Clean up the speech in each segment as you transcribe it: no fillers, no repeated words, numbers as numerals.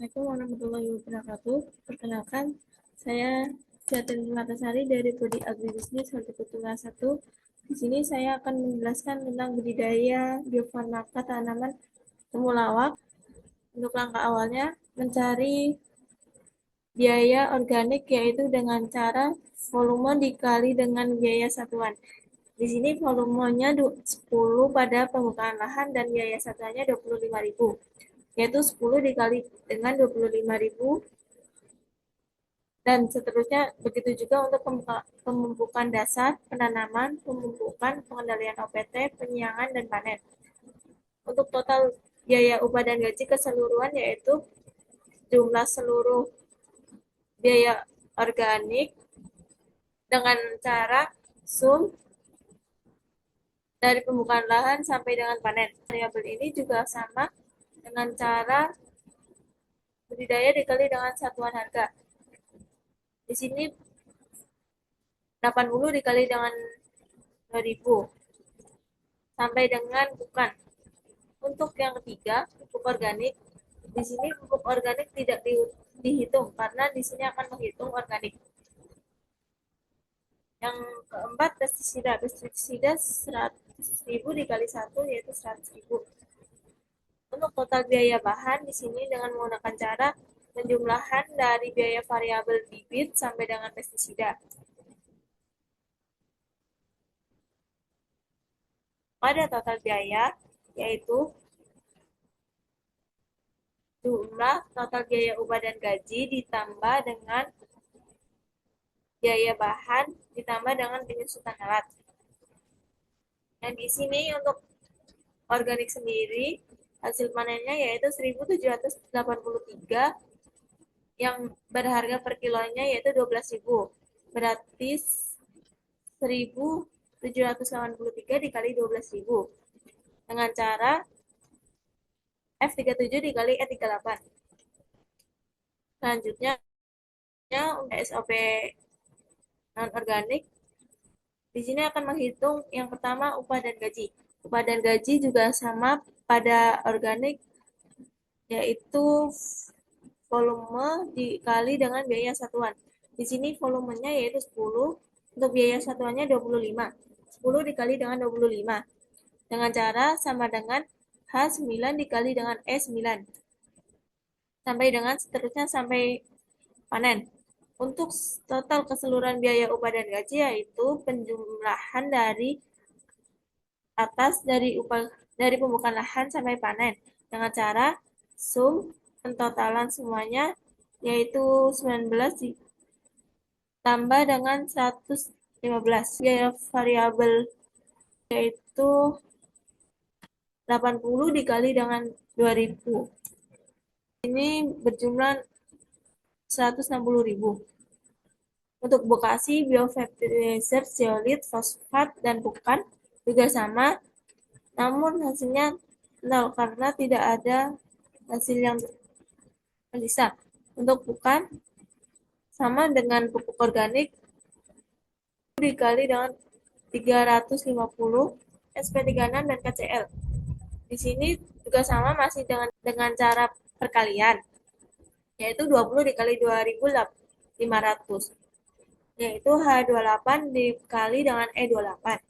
Assalamualaikum warahmatullahi wabarakatuh. Perkenalkan, saya Jatun Matasari dari Prodi Agribisnis Hortikultura 1. Di sini saya akan menjelaskan tentang budidaya biofarmaka tanaman temulawak. Untuk langkah awalnya, mencari biaya organik yaitu dengan cara volume dikali dengan biaya satuan. Di sini volumenya 10 pada pembukaan lahan dan biaya satuannya 25.000, yaitu 10 dikali dengan 25.000 dan seterusnya. Begitu juga untuk pemupukan dasar, penanaman, pemupukan, pengendalian OPT, penyiangan, dan panen. Untuk total biaya upah dan gaji keseluruhan yaitu jumlah seluruh biaya organik dengan cara sum dari pembukaan lahan sampai dengan panen. Variabel ini juga sama dengan cara budidaya dikali dengan satuan harga. Di sini 80 dikali dengan 2000 sampai dengan bukan. Untuk yang ketiga, pupuk organik. Di sini pupuk organik tidak dihitung karena di sini akan menghitung organik. Yang keempat, pestisida. Pestisida 100.000 dikali 1 yaitu 100.000. Untuk total biaya bahan di sini dengan menggunakan cara penjumlahan dari biaya variabel bibit sampai dengan pestisida. Pada total biaya yaitu jumlah total biaya upah dan gaji ditambah dengan biaya bahan ditambah dengan penyusutan alat. Dan di sini untuk organik sendiri hasil panennya yaitu 1.783 yang berharga per kilonya yaitu 12.000. Berarti 1.783 dikali 12.000 dengan cara F37 dikali E38. Selanjutnya untuk SOP non organik di sini akan menghitung yang pertama upah dan gaji. Upah dan gaji juga sama pada organik yaitu volume dikali dengan biaya satuan. Di sini volumenya yaitu 10, untuk biaya satuannya 25. 10 dikali dengan 25 dengan cara sama dengan H9 dikali dengan E9 sampai dengan seterusnya sampai panen. Untuk total keseluruhan biaya upah dan gaji yaitu penjumlahan dari atas dari pembukaan lahan sampai panen dengan cara sum pentotalan semuanya yaitu 19 ditambah dengan 115. Biaya variabel yaitu 80 dikali dengan 2000. Ini berjumlah 160.000. Untuk Bekasi, biofertilizer, zeolit, fosfat, dan bukan juga sama, namun hasilnya 0 karena tidak ada hasil yang tersisa. Untuk bukan sama dengan pupuk organik dikali dengan 350 SP36 dan KCl. Di sini juga sama masih dengan cara perkalian yaitu 20 dikali 2.500 yaitu H28 dikali dengan E28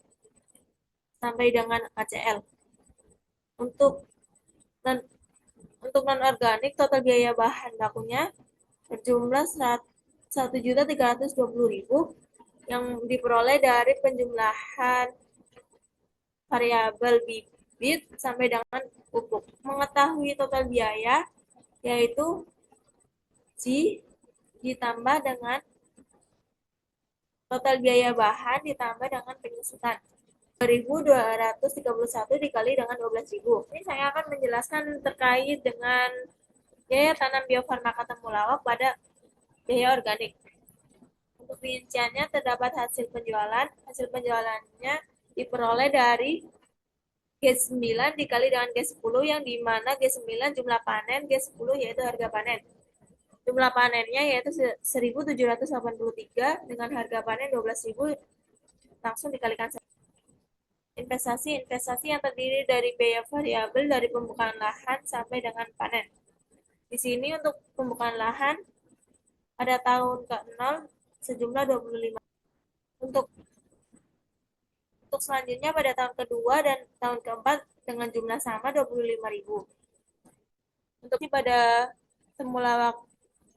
sampai dengan KCl. Untuk non organik total biaya bahan bakunya berjumlah 1.320.000 yang diperoleh dari penjumlahan variabel bibit sampai dengan pupuk. Mengetahui total biaya yaitu G ditambah dengan total biaya bahan ditambah dengan penyusutan. 2.231 dikali dengan 12.000. Ini saya akan menjelaskan terkait dengan biaya tanam biofarmaka temulawak pada biaya organik. Untuk rinciannya terdapat hasil penjualan. Hasil penjualannya diperoleh dari G9 dikali dengan G10 yang dimana G9 jumlah panen, G10 yaitu harga panen. Jumlah panennya yaitu 1.783 dengan harga panen 12.000 langsung dikalikan. Investasi yang terdiri dari biaya variabel dari pembukaan lahan sampai dengan panen. Di sini untuk pembukaan lahan pada tahun ke-0 sejumlah 25. Untuk untuk selanjutnya pada tahun kedua dan tahun keempat dengan jumlah sama 25.000. Untuk pada semula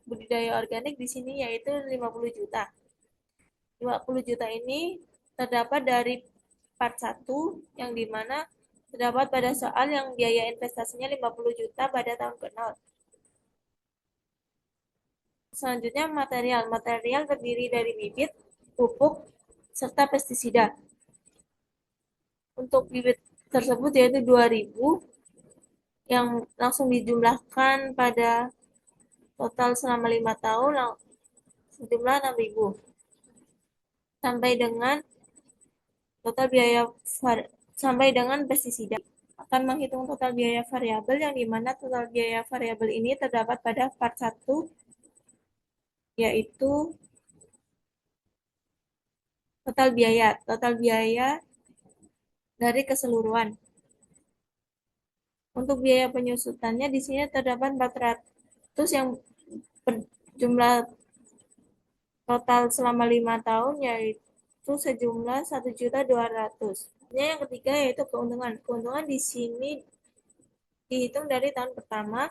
budidaya organik di sini yaitu 50 juta. 50 juta ini terdapat dari part 1 yang dimana terdapat pada soal yang biaya investasinya 50 juta pada tahun ke-0. Selanjutnya material. Material terdiri dari bibit, pupuk, serta pestisida. Untuk bibit tersebut yaitu 2.000 yang langsung dijumlahkan pada total selama 5 tahun sejumlah 6.000 sampai dengan total biaya sampai dengan pestisida. Akan menghitung total biaya variabel yang dimana total biaya variabel ini terdapat pada part 1 yaitu total biaya dari keseluruhan. Untuk biaya penyusutannya di sini terdapat 400 yang berjumlah total selama 5 tahun yaitu sejumlah 1.200.000. Yang ketiga yaitu keuntungan. Keuntungan di sini dihitung dari tahun pertama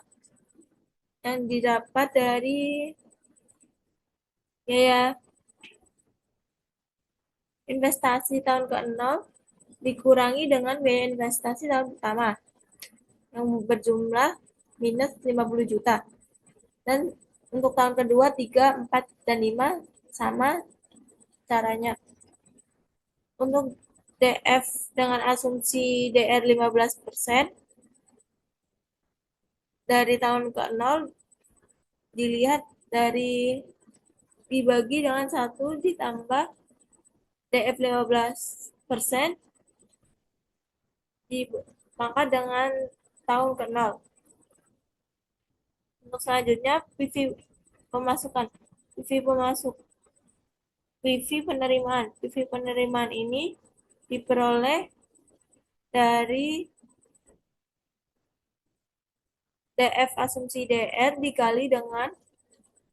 yang didapat dari biaya investasi tahun ke-0 dikurangi dengan biaya investasi tahun pertama yang berjumlah minus 50 juta. Dan untuk tahun kedua, 3, 4, dan 5 sama caranya. Untuk DF dengan asumsi DR 15% dari tahun ke-0 dilihat dari dibagi dengan 1 ditambah DF 15% dipangkat dengan tahun ke-0. Untuk selanjutnya PV pemasukan. PV penerimaan. PV penerimaan ini diperoleh dari DF asumsi DR dikali dengan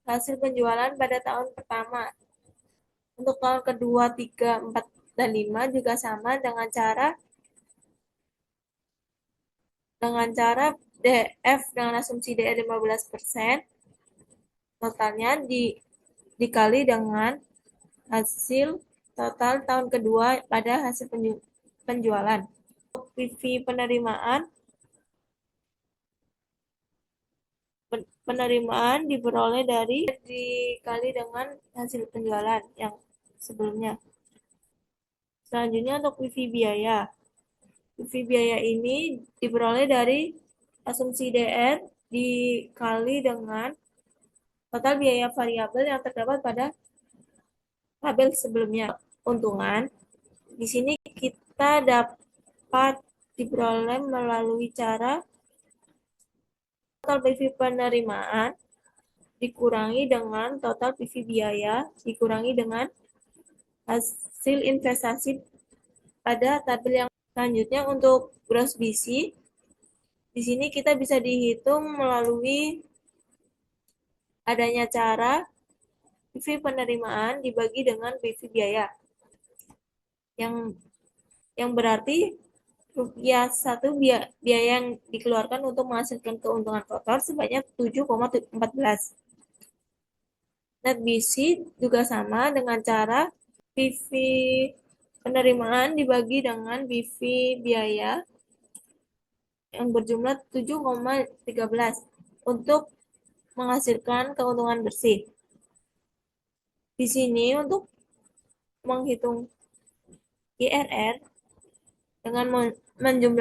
hasil penjualan pada tahun pertama. Untuk tahun kedua, 3, 4, dan 5 juga sama dengan cara DF dengan asumsi DR 15%, totalnya dikali dengan hasil total tahun kedua pada hasil penjualan. PV penerimaan diperoleh dikali dengan hasil penjualan yang sebelumnya. Selanjutnya untuk PV biaya. PV biaya ini diperoleh dari asumsi DR dikali dengan total biaya variabel yang terdapat pada tabel sebelumnya. Keuntungan di sini kita dapat diperoleh melalui cara total PV penerimaan dikurangi dengan total PV biaya dikurangi dengan hasil investasi pada tabel yang selanjutnya. Untuk gross BC di sini kita bisa dihitung melalui adanya cara PV penerimaan dibagi dengan PV biaya yang berarti rupiah 1 biaya yang dikeluarkan untuk menghasilkan keuntungan kotor sebanyak 7,14. Net BC juga sama dengan cara PV penerimaan dibagi dengan PV biaya yang berjumlah 7,13 untuk menghasilkan keuntungan bersih. Di sini untuk menghitung IRR dengan menjumlah